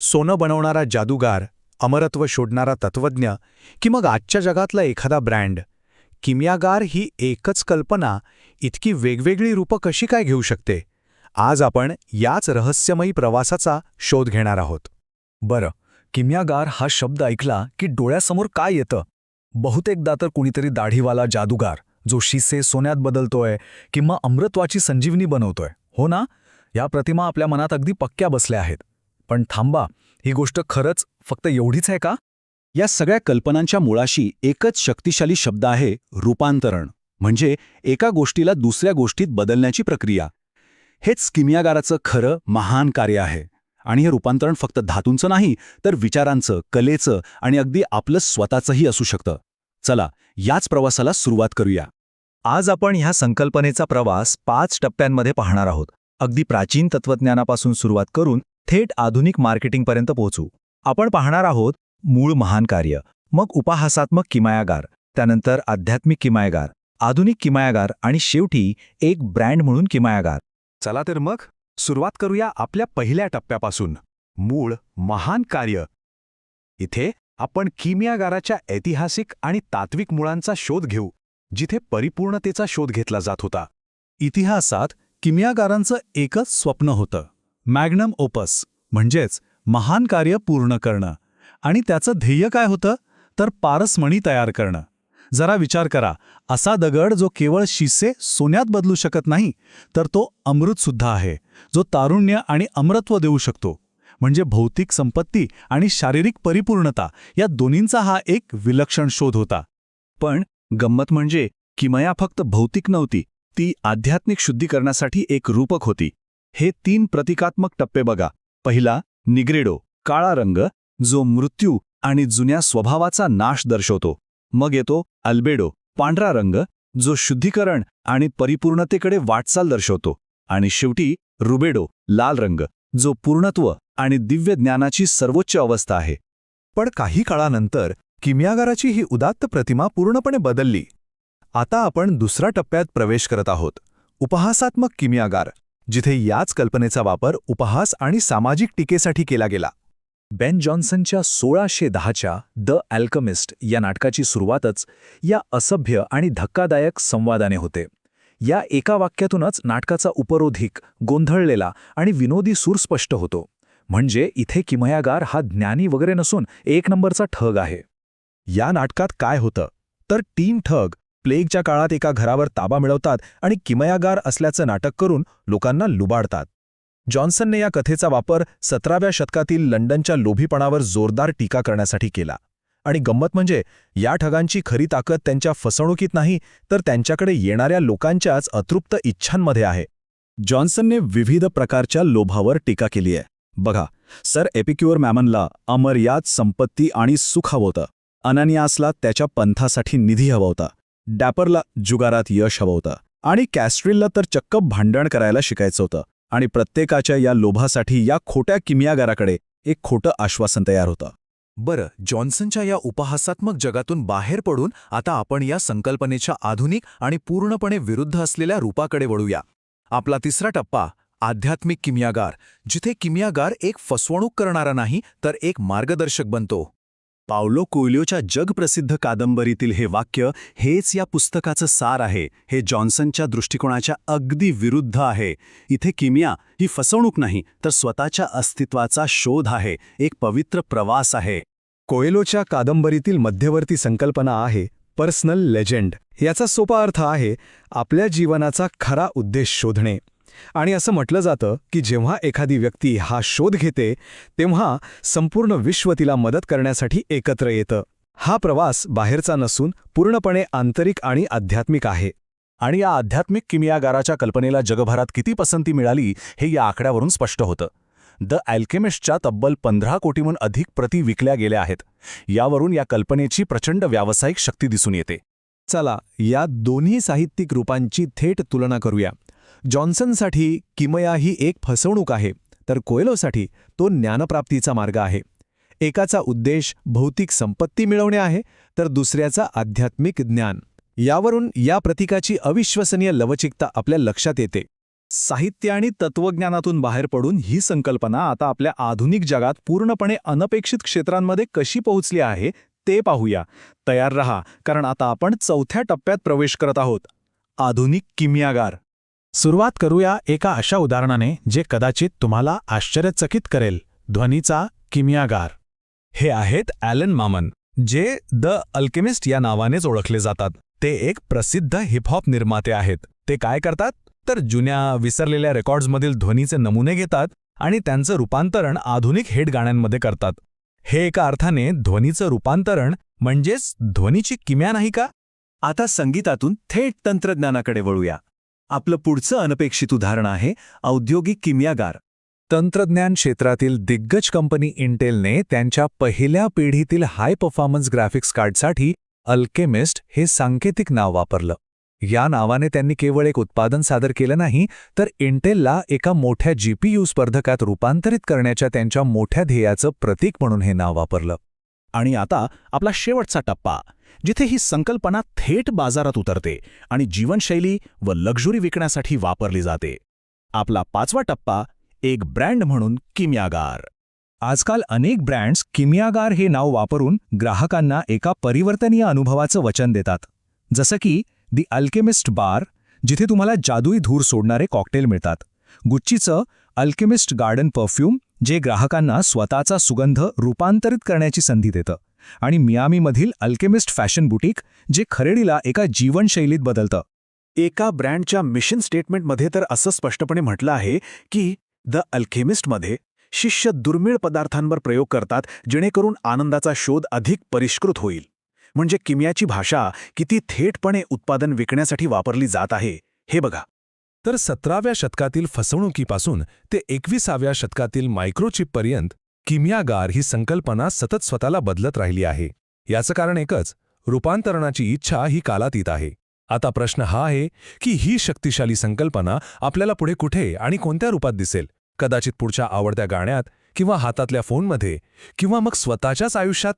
सोनं बनवणारा जादूगार, अमरत्व शोधणारा तत्वज्ञ की मग आजच्या जगातला एखादा ब्रँड, किमयागार ही एकच कल्पना इतकी वेगवेगळी रूपं कशी काय घेऊ शकते? आज आपण याच रहस्यमयी प्रवासाचा शोध घेणार आहोत. बरं, किमयागार हा शब्द ऐकला की डोळ्यासमोर काय येतं? बहुतेकदा तर कुणीतरी दाढीवाला जादूगार जो शिसे सोन्यात बदलतोय किंवा अमृतवाची संजीवनी बनवतोय, हो ना? या प्रतिमा आपल्या मनात अगदी पक्क्या बसल्या आहेत. पण थांबा, ही गोष्ट खरंच फक्त एवढीच आहे का? या सगळ्या कल्पनांच्या मुळाशी एकच शक्तिशाली शब्द आहे, रूपांतरण. म्हणजे एका गोष्टीला दुसऱ्या गोष्टीत बदलण्याची प्रक्रिया. हेच किमयागाराचं खरं महान कार्य आहे. आणि हे रूपांतरण फक्त धातूंचं नाही, तर विचारांचं, कलेचं आणि अगदी आपलं स्वतःचंही असू शकतं. चला, याच प्रवासाला सुरुवात करूया. आज आपण ह्या संकल्पनेचा प्रवास 5 टप्प्यांमध्ये पाहणार आहोत. अगदी प्राचीन तत्त्वज्ञानापासून सुरुवात करून थेट आधुनिक मार्केटिंगपर्यंत पोहोचू. आपण पाहणार आहोत मूळ महान कार्य, मग उपहासात्मक किमयागार, त्यानंतर आध्यात्मिक किमयागार, आधुनिक किमयागार आणि शेवटी एक ब्रँड म्हणून किमयागार. चला तर मग सुरुवात करूया आपल्या पहिल्या टप्प्यापासून, मूळ महान कार्य. इथे आपण किमयागाराच्या ऐतिहासिक आणि तात्विक मुळांचा शोध घेऊ, जिथे परिपूर्णतेचा शोध घेतला जात होता. इतिहासात किमयागारांचं एकच स्वप्न होतं, मॅग्नम ओपस, म्हणजेच महान कार्य पूर्ण करणं. आणि त्याचं ध्येय काय होतं? तर पारसमणी तयार करणं. जरा विचार करा, असा दगड जो केवळ शिसे सोन्यात बदलू शकत नाही, तर तो अमृतसुद्धा आहे, जो तारुण्य आणि अमरत्व देऊ शकतो. म्हणजे भौतिक संपत्ती आणि शारीरिक परिपूर्णता या दोन्हींचा हा एक विलक्षण शोध होता. पण गंमत म्हणजे किमया फक्त भौतिक नव्हती, ती आध्यात्मिक शुद्धीकरणासाठी एक रूपक होती. हे 3 प्रतिकात्मक टप्पे बघा. पहिला, निग्रेडो, काळा रंग, जो मृत्यू आणि जुन्या स्वभावाचा नाश दर्शवतो. मग येतो अल्बेडो, पांढरा रंग, जो शुद्धीकरण आणि परिपूर्णतेकडे वाटचाल दर्शवतो. आणि शेवटी रुबेडो, लाल रंग, जो पूर्णत्व आणि दिव्य ज्ञानाची सर्वोच्च अवस्था आहे. पण काही काळानंतर किमयागाराची ही उदात्त प्रतिमा पूर्णपणे बदलली. आता आपण दुसऱ्या टप्प्यात प्रवेश करत आहोत, उपहासात्मक किमयागार, जिथे याच कल्पनेचा वापर उपहास आणि सामाजिक टीकेसाठी केला गेला. बेन जॉन्सनच्या 1610च्या द अल्केमिस्ट या नाटकाची सुरुवातच या असभ्य आणि धक्कादायक संवादाने होते. या एका वाक्यातूनच नाटकाचा उपरोधिक, गोंधळलेला आणि विनोदी सूर स्पष्ट होतो. म्हणजे इथे किमयागार हा ज्ञानी वगैरे नसून एक नंबरचा ठग आहे. या नाटकात काय होतं तर 3 ठग प्लेगच्या काळात एका घरावर ताबा मिळवतात आणि किमयागार असल्याचं नाटक करून लोकांना लुबाडतात. जॉन्सनने या कथेचा वापर 17व्या शतकातील लंडनच्या लोभीपणावर जोरदार टीका करण्यासाठी केला. आणि गंमत म्हणजे या ठगांची खरी ताकद त्यांच्या फसवणुकीत नाही, तर त्यांच्याकडे येणाऱ्या लोकांच्याच अतृप्त इच्छांमध्ये आहे. जॉन्सनने विविध प्रकारच्या लोभावर टीका केली आहे. बघा, सर एपिक्युअर मॅमनला अमर्याद संपत्ती आणि सुख हवं होतं. अननियासला त्याच्या पंथासाठी निधी हवा होता. डॅपरला जुगारात यश हवं होतं. आणि कॅस्ट्रिलला तर चक्क भांडण करायला शिकायचं होतं. आणि प्रत्येकाच्या या लोभासाठी या खोट्या किमयागाराकडे एक खोटं आश्वासन तयार होतं. बरं, जॉन्सनच्या या उपहासात्मक जगातून बाहेर पडून आता आपण या संकल्पनेच्या आधुनिक आणि पूर्णपणे विरुद्ध असलेल्या रूपाकडे वळूया. आपला तिसरा टप्पा, आध्यात्मिक किमयागार, जिथे किमयागार एक फसवणूक करणारा नाही, तर एक मार्गदर्शक बनतो. पावलो कोयल्योच्या जगप्रसिद्ध कादंबरीतील हे वाक्य हेच या पुस्तकाचं सार आहे. हे जॉन्सनच्या दृष्टिकोनाच्या अगदी विरुद्ध आहे. इथे किमया ही फसवणूक नाही, तर स्वतःच्या अस्तित्वाचा शोध आहे, एक पवित्र प्रवास आहे. कोएलोच्या कादंबरीतील मध्यवर्ती संकल्पना आहे पर्सनल लेजेंड. याचा सोपा अर्थ आहे आपल्या जीवनाचा खरा उद्देश शोधणे. आणि असं म्हटलं जातं की जेव्हा एखादी व्यक्ती हा शोध घेते, तेव्हा संपूर्ण विश्व तिला मदत करण्यासाठी एकत्र येतं. हा प्रवास बाहेरचा नसून पूर्णपणे आंतरिक आणि आध्यात्मिक आहे. आणि या आध्यात्मिक किमयागाराच्या कल्पनेला जगभरात किती पसंती मिळाली हे या आकड्यावरून स्पष्ट होतं. द अल्केमिस्टच्या तब्बल 15 कोटीहून अधिक प्रती विकल्या गेल्या आहेत. यावरून या कल्पनेची प्रचंड व्यावसायिक शक्ती दिसून येते. चला, या दोन्ही साहित्यिक रूपांची थेट तुलना करूया. जॉन्सनसाठी किमया ही एक फसवणूक आहे, तर कोएलोसाठी तो ज्ञानप्राप्तीचा मार्ग आहे. एकाचा उद्देश भौतिक संपत्ती मिळवणे आहे, तर दुसऱ्याचा आध्यात्मिक ज्ञान. यावरून या प्रतीकाची अविश्वसनीय लवचिकता आपल्या लक्षात येते. साहित्य आणि तत्वज्ञानातून बाहेर पडून ही संकल्पना आता आपल्या आधुनिक जगात पूर्णपणे अनपेक्षित क्षेत्रांमध्ये कशी पोहोचली आहे ते पाहूया. तयार रहा, कारण आता आपण चौथ्या टप्प्यात प्रवेश करत आहोत. आधुनिक किमयागार. सुरुवात करूया एका अशा उदाहरणाने जे कदाचित तुम्हाला आश्चर्यचकित करेल. ध्वनीचा किमयागार. हे आहेत ॲलन मामन, जे द अल्केमिस्ट या नावानेच ओळखले जातात. ते एक प्रसिद्ध हिपहॉप निर्माते आहेत. ते काय करतात तर जुन्या विसरलेल्या रेकॉर्ड्समधील ध्वनीचे नमुने घेतात आणि त्यांचं रूपांतरण आधुनिक हिट गाण्यांमध्ये करतात. हे एका अर्थाने ध्वनीचं रूपांतरण म्हणजेच ध्वनीची किमया नाही का? आता संगीतातून थेट तंत्रज्ञानाकडे वळूया. आपलं पुढचं अनपेक्षित उदाहरण आहे औद्योगिक किमयागार. तंत्रज्ञान क्षेत्रातील दिग्गज कंपनी इंटेलने त्यांच्या पहिल्या पिढीतील हाय परफॉर्मन्स ग्राफिक्स कार्डसाठी अल्केमिस्ट हे सांकेतिक नाव वापरलं. या नावाने त्यांनी केवळ एक उत्पादन सादर केलं नाही, तर इंटेलला एका मोठ्या GPU स्पर्धकात रूपांतरित करण्याच्या त्यांच्या मोठ्या ध्येयाचं प्रतीक म्हणून हे नाव वापरलं. आणि आता आपला शेवटचा टप्पा, जिथे ही संकल्पना थेट बाजारात उतरते आणि जीवनशैली व लक्झुरी विकण्यासाठी वापरली जाते. आपला 5वा टप्पा, एक ब्रँड म्हणून किमयागार. आजकाल अनेक ब्रँड्स किमयागार हे नाव वापरून ग्राहकांना एका परिवर्तनीय अनुभवाचं वचन देतात. जसं की दी अल्केमिस्ट बार, जिथे तुम्हाला जादुई धूर सोडणारे कॉकटेल मिळतात. गुच्चीचं अल्केमिस्ट गार्डन परफ्यूम, जे ग्राहकांना स्वतःचा सुगंध रूपांतरित करण्याची संधी देतं. आणि मियामीमधील अल्केमिस्ट फॅशन बुटीक, जे खरेदीला एका जीवनशैलीत बदलतं. एका ब्रँडच्या मिशन स्टेटमेंटमध्ये तर असं स्पष्टपणे म्हटलं आहे की द अल्केमिस्टमध्ये शिष्य दुर्मिळ पदार्थांवर प्रयोग करतात, जेणेकरून आनंदाचा शोध अधिक परिष्कृत होईल. म्हणजे किमयाची भाषा किती थेटपणे उत्पादन विकण्यासाठी वापरली जात आहे हे बघा. तर 17व्या शतकातील फसवणुकीपासून ते 21व्या शतकातील मायक्रोचिपपर्यंत किमयागार ही संकल्पना सतत स्वतःला बदलत राहिली आहे. याचं कारण एकच, रूपांतरणाची इच्छा ही कालातीत आहे. आता प्रश्न हा आहे की ही शक्तिशाली संकल्पना आपल्याला पुढे कुठे आणि कोणत्या रूपात दिसेल? कदाचित पुढच्या आवडत्या गाण्यात, किंवा हातातल्या फोनमध्ये, किंवा मग स्वतःच्याच आयुष्यात.